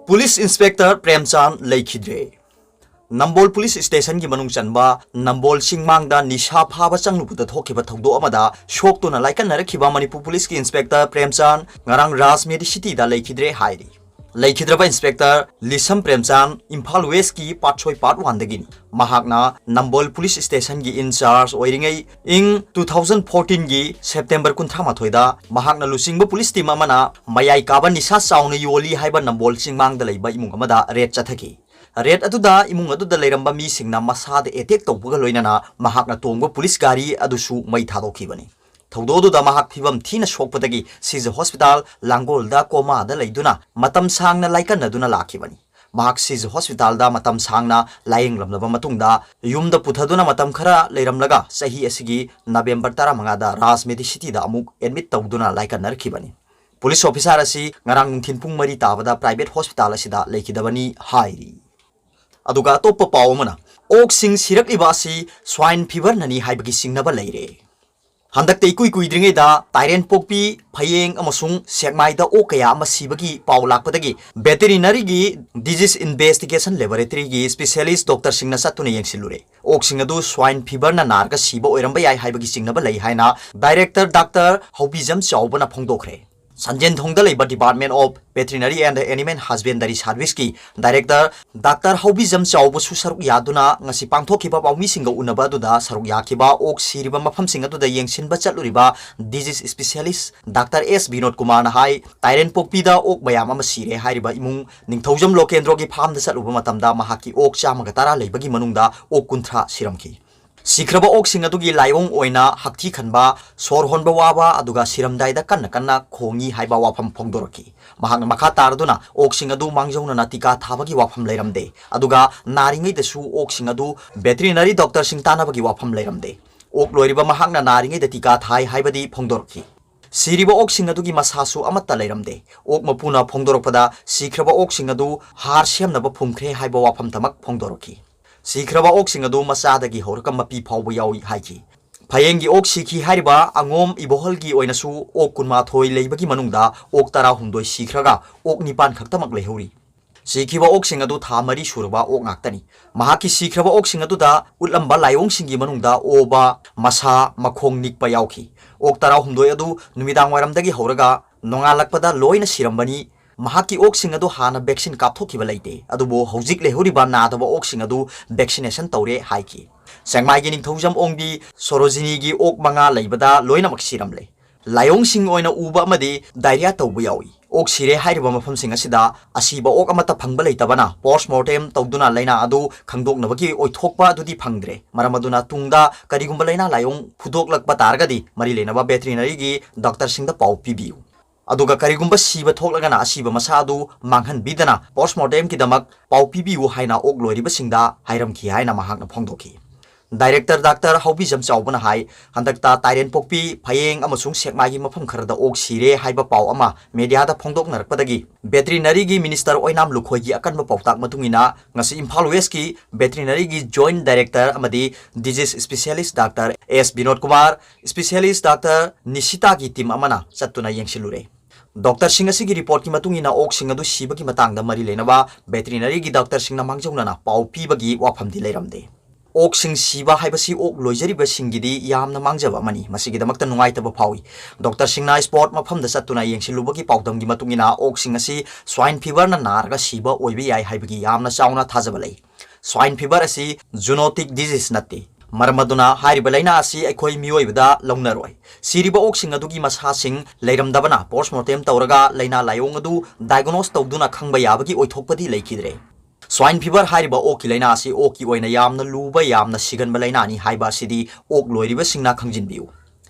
Police inspector Premchand leikhidre Nambol police station की मनुंग चनबा नंबोल सिंगमांगदा निशा फाबा चंगलुबदा थोखिबा थौदो अमदा सोक्तुना लाइकनरखिबा मणिपुर पुलिस की इंस्पेक्टर प्रेमचंद ngarang राजमेरी सिटी दा leikhidre हाइरी leikhidreba इंस्पेक्टर लिसम प्रेमचंद इम्फाल वेस्ट की पार्ट 6 पार्ट 1 दगिनी महाकना नंबोल पुलिस स्टेशन की इंचार्ज ओइरिंगै इंग 2014 की सेप्टेम्बर 19 दा महाकना लुसिंगबा पुलिस टीम अमना मयाई काबा निशा चाउना योली हाइबा नंबोल सिंगमांगदा लेबा इमुंग अमदा रेड चथकी रेड अदुदा इमुंग अदुदा लेरंबा मी सिंगना मसाद एटेक तौबगा लोइनाना महाकना तोंगबा पुलिस गाड़ी अदुसु मई थादोखिबनी थौदोदुदा महाक फिबम थीना सोकपदगी सिज हॉस्पिटल लांगोलदा कोमादा लेदुना मतम सांगना लाइकनदुना लाखिबनी महाक सिज हॉस्पिटल दा मतम सांगना लायेंगलमलबा मतुंगदा युमदा पुथदुना मतम खरा लेरमलगा सही असिगी नवेंबर 15 दा राजमेरी सिटी दा अमुक एडमिट तौदुना लाइकनरखिबनी पुलिस ऑफिसर असि ngarang nungthin pung mari tabada private hospital asida leikhidabani hairi aduga top paw mana ok sing sirakliba asi swine fever nani haibagi singnaba leire handak te kui kuidringe da tyren pokpi phayeng amasung sekmai da ok kaya ama sibagi paw lakpadagi veterinary gi disease investigation laboratory gi specialist doctor singna satuna yengsilure ok sing adu swine fever na narga siba oiramba yai haibagi singnaba lei haina director doctor hobijam chaubana phongdokre Sanjen Thongda Labor Department of Veterinary and Animal Husbandry Service की director doctor हौबीजम चाउबसु सरुक यादुना ngasi pangthokhiba pawmi singa unaba duda saruk yakhiba ok siriba mafam singa duda yengsinba chatluriba disease specialist Dr. S. Vinod Kumar na hai tyren pokpida ok bayam ama sire hairiba imung ningthaujam lokendro gi farm da chatluba matamda mahaki ok chama ga tara leibagi manungda ok kunthra siramki Sikraba ok singa dugi layong OINA hakthi khanba sor honba waba aduga siramdai da kanna kanna khongi haiba wafam phongdoraki mahang makha tarduna ok singa du mangjona natika thabagi wafam leiramde aduga naringai da su ok singa du veterinary doctor sing tanabagi wafam leiramde ok loiriba mahangna naringai da tika thai haibadi phongdoraki Siriba ok singa dugi masasu amatta leiramde ok mapuna phongdorokpada sikraba ok singa du har semnaba phumkhre haiba wafam tamak phongdoraki Sikraba ok singa du masadagi horka mapi phawba yawi haiki Phayengi ok sikhi hariba angom iboholgi oinasu ok kunma thoi leibagi manungda ok tara humdoi sikraga ok nipan khaktamak lehuri Sikhiba ok singa du tha mari surba ok ngaktani mahaki sikraba ok singa du da utlamba layong singi manungda oba masa makhong nikpa yauki ok tara humdoi adu numidang waramdagi horaga nongalakpada loina sirambani Mahaki ok singa du hana vaccine kapthokiba leite adubo hojik lehuriba nadaba ok singa du vaccination tawre haiki sangmai gi ningthaujam ongdi sorojini gi ok manga leibada loina maksiramle layong sing oina uba amadi diarrhea tawbu yawi ok sire hairiba mafam singa sida asiba ok amata phangba leitabana postmortem tawduna leina adu khangdoknabagi oithokpa adudi phangdre maramaduna tungda karigumba leina layong phudoklakpa targadi mari lenaba veterinary gi doctor singda pau pibiu aduga karigumba siba thoklagana asiba masadu manghan bidana postmortem ki damak pau pibiu haina ok loiriba singda hairamki haina mahakna phongdoki Director Dr. Hobijam Chaubana hai handakta tyren pokpi phayeng amasung sekmai gi mafam kharada ok sire haiba pau ama media da phongdok narakpadagi veterinary gi minister oinam lukhoi gi akanba pautak matungina ngasi Imphal West ki veterinary gi joint director amadi disease specialist Dr. S. Vinod Kumar specialist Dr. Nisita gi team amana chattuna yengsilure Doctor Singh asigi report ki matungina ok singa du sibagi matangda mari lenaba veterinary gi doctor singna mangjauna pau pibagi wafam di leiramde ok sing siba haibasi ok loijariba singidi yamna mangjaba mani masigi damakta nungaitaba phawi doctor singna sport mafam da chattuna yengsilubagi paudam gi matungina ok sing asi swine fever na narga siba oibe yai haibagi yamna chauna thajaba lei swine fever asi zoonotic disease natti Maramaduna hariba laina asi aikhoi miyoibada launaroi siriba ok sing adugi masa sing leiramdabana postmortem tawraga laina layong adu diagnose tawduna khangba yabagi oithokpadi leikhidre swine fever hariba ok ki laina asi ok ki oina yamna luba yamna siganba laina ni haiba sidi ok loiriba singna khangjinbiu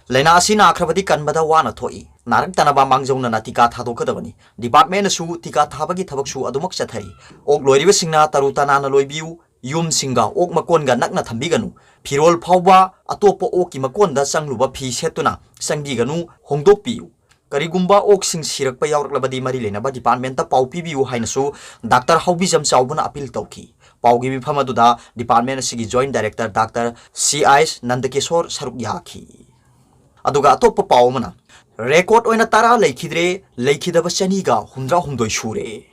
laina asi na akhrabadi kanbada wana thoi narak tanaba mangjongna na tika thadokadabani department su tika thabagi thabak su adumak chathari ok loiriba singna tarutana na loibiu Yum singa ok makonga nakna thambiganu phirol phawba atopa ok ki makonda changluba phi setuna sangbiganu hongdokpiu karigumba ok sing sirakpa yawraklabadi mari lenaba department ta pau pibiu hainasu Dr. Hobijam Chaubana appeal tawki paugi bifam aduda department asigi joint director Dr. C.I. Nandakeshwar saruk yakhi aduga atopa pawmana record oina tara leikhidre leikhidaba chaniga humdra humdoi shure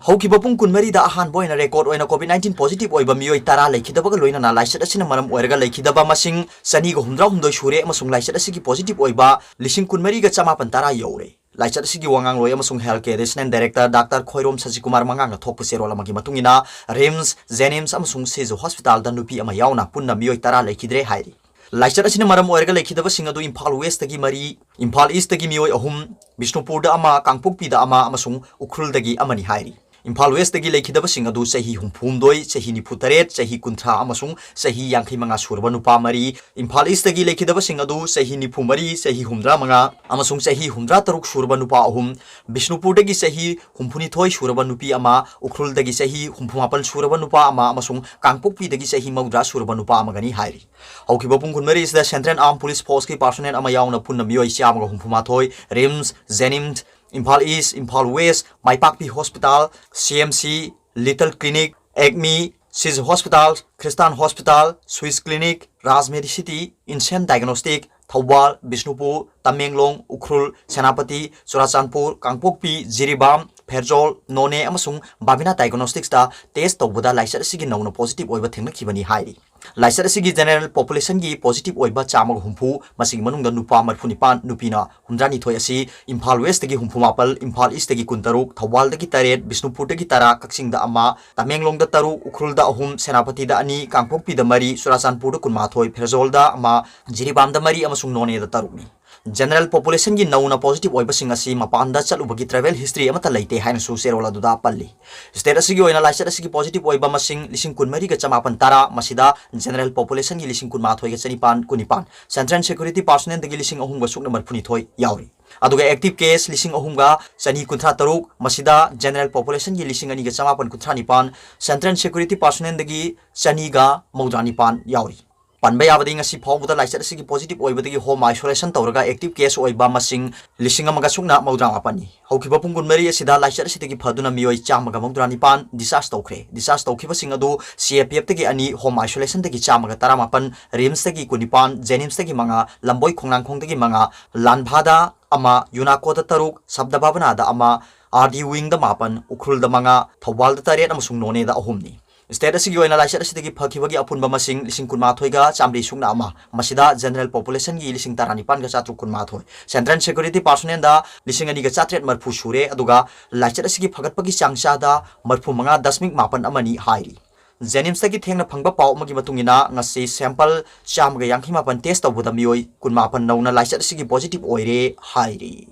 haukiba pung kunmari da ahan boina record oina covid-19 positive oiba mioi tara leikhidaba ga loina na laisat asina maram oirga leikhidaba masing chaniga humdra humdoi shure amasung laisat asigi positive oiba lising kunmari ga chamapan tara yore laisat asigi wangang loi amasung healthcare national director dr khoirom sajikumar mangang thokpa serola magi matungina rims jenims amasung sejo hospital da nupi ama yauna punna mioi tara leikhidre hairi laisat asina maram oirga leikhidaba singadu imphal west tagi mari imphal east tagi mioi ahum bishnupur da ama kangpokpi da ama amasung ukrul dagi amani hairi imphal west tagi leikhidaba singadu sahi humphumdoi sahi niputaret sahi kunthra amasung sahi yangkhai manga surba nupa mari imphal east tagi leikhidaba singadu sahi nipumari sahi humdra manga amasung sahi humdra taruk surba nupa ahum bishnupur dagi sahi humphuni thoi surba nupi ama ukrul dagi sahi humphumapal surba nupa ama amasung kangpokpi dagi sahi maudra surba nupa amagani hairi haukiba pungkun mari is the central armed police force ki personnel ama yauna punna mioi siamaga humphuma thoi rims jenims Imphal East, Imphal West, Maipakpi Hospital, CMC, Little Clinic, ACME, SIZ Hospital, Christian Hospital, Swiss Clinic, Rajmedi City, Insane Diagnostic, Thawbal, Bishnupur, Tamenglong, Ukhrul, Senapati, Churachandpur, Kangpokpi, Jiribam, Pherjol, None, amasung Babina Diagnostics da test tawbada laisat asigi nauna positive oiba thengnakhibani hairi. Laisat asigi general population gi positive oiba chamag humpu masigi manungda nupa marphunipan nupina humdrani thoi asi Imphal West gi humpumapal, Imphal East gi kuntaruk, Thawbal dagi taret, Bishnupur dagi tara, Kaksing da ama, Tamenglong da taru, Ukhrul da ahum, Senapati da ani, Kangpokpi da mari, Churachandpur da kunma thoi, Pherjol da ama, Jiribam da mari amasung None da tarukni. General population gi nauna positive oiba singasi mapanda chalubagi travel history amata leite haina su serola duda palli state asigi oina laisat asigi positive oiba masing lising kunmari ga chamapan tara masida general population gi lising kunma thoi ga chanipan kunipan central security personnel dagi lising ahum ga sukna marphuni thoi yauri aduga active case lising ahum ga chani kunthra taruk masida general population gi lising ani ga chamapan kunthra nipan central security personnel dagi chani ga maudani pan yauri Panbay abading asi phawbuda laisat asigi positive oibadagi home isolation tawraga active case oiba masing lising amaga sukna maudra apani haukiba pungkun mari asida laisat asidagi phaduna mioi chamaga maudra nipan disaster tawkhiba sing adu CFF tagi ani home isolation tagi chamaga taramapan rims tagi kunipan jenims tagi manga lamboi khongnangkhong tagi manga lanbhada ama yunako da taruk sabdababana da ama RD wing da mapan ukrul da manga thawal da taret amasung None da ahumni State asigi oina laisat asidagi phakibagi apunba masing lising kunma thoi ga chamri sukna ama masida general population gi lising taranipan ga chatru kunma thoi central security personnel da lising ani ga chatret marphu shure aduga laisat asigi phagatpagi changcha da marphu manga dasmik mapan amani hairi Jenims tagi thengna phangba pau magi matungina ngasi sample cham ga yanghi mapan test tawbuda mioi kunma pan nauna laisat asigi positive oire hairi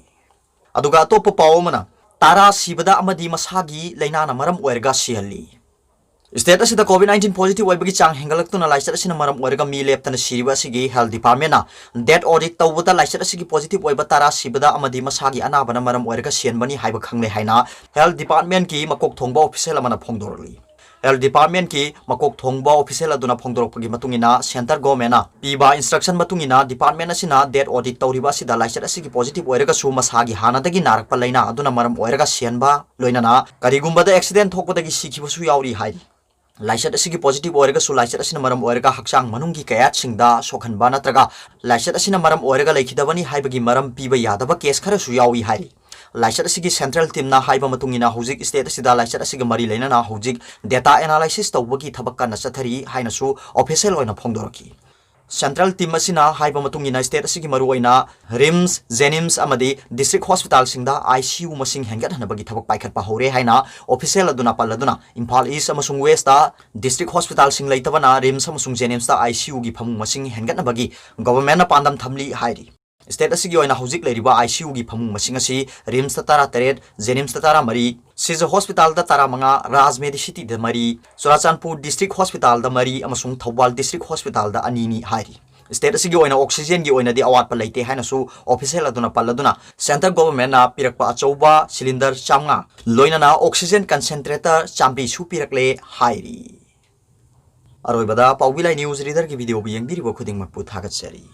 aduga topa pau mana tara sibada amadi masagi lainana maram oirga sihalli State asida COVID-19 positive oibagi chang hengalakuna laisat asina maram oirga mi leptana siriba asigi health department na death audit tawbuda laisat asigi positive oiba tara sibada amadi masagi anabana maram oirga sianbani haiba khangle haina health department ki makok thongba official amana phongdorli health department ki makok thongba official aduna phongdorpagi matungina center government na piba instruction matungina department asina death audit tawriba asida laisat asigi positive oirga su masagi hanadagi narakpa laina aduna maram oirga sianba loinana karigumbada accident thokpadagi sikhibasu yauri hai Laisat asigi positive oirga su laisat asina maram oirga hakchang manunggi kayat singda sokhanba natraga laisat asina maram oirga leikhidabani haibagi maram piba yadaba case khara su yawi hai laisat asigi central team na haiba matungina hojik state asida laisat asigi mari leina na hojik data analysis tawbagi thabakka na chathari haina su official oina phongdoraki Central team asina haiba matungina state asigi maruaina rims jenims amadi district hospital singda ICU masing hengat hanabagi thabak paikhat pa hore haina official aduna paladuna Imphal East amasung West ta district hospital sing leitabana rims amasung jenims ta ICU gi phamung masing hengat nabagi government na pandam thamli hairi state asigi oina hojik leiriba ICU gi phamung masing asi rims ta tara taret jenims ta tara mari SIZ hospital da tara manga Rajmedi City da mari Churachandpur district hospital da mari amasung Thawbal district hospital da anini hairi state asigi oina oxygen gi oina di awat pa leite haina su official aduna paladuna center government na pirakpa achauba cylinder chamnga loina na oxygen concentrator chambi su pirakle hairi aroibada Paobilai news reader ki video bi yengdiri bo khuding makpu thagat sari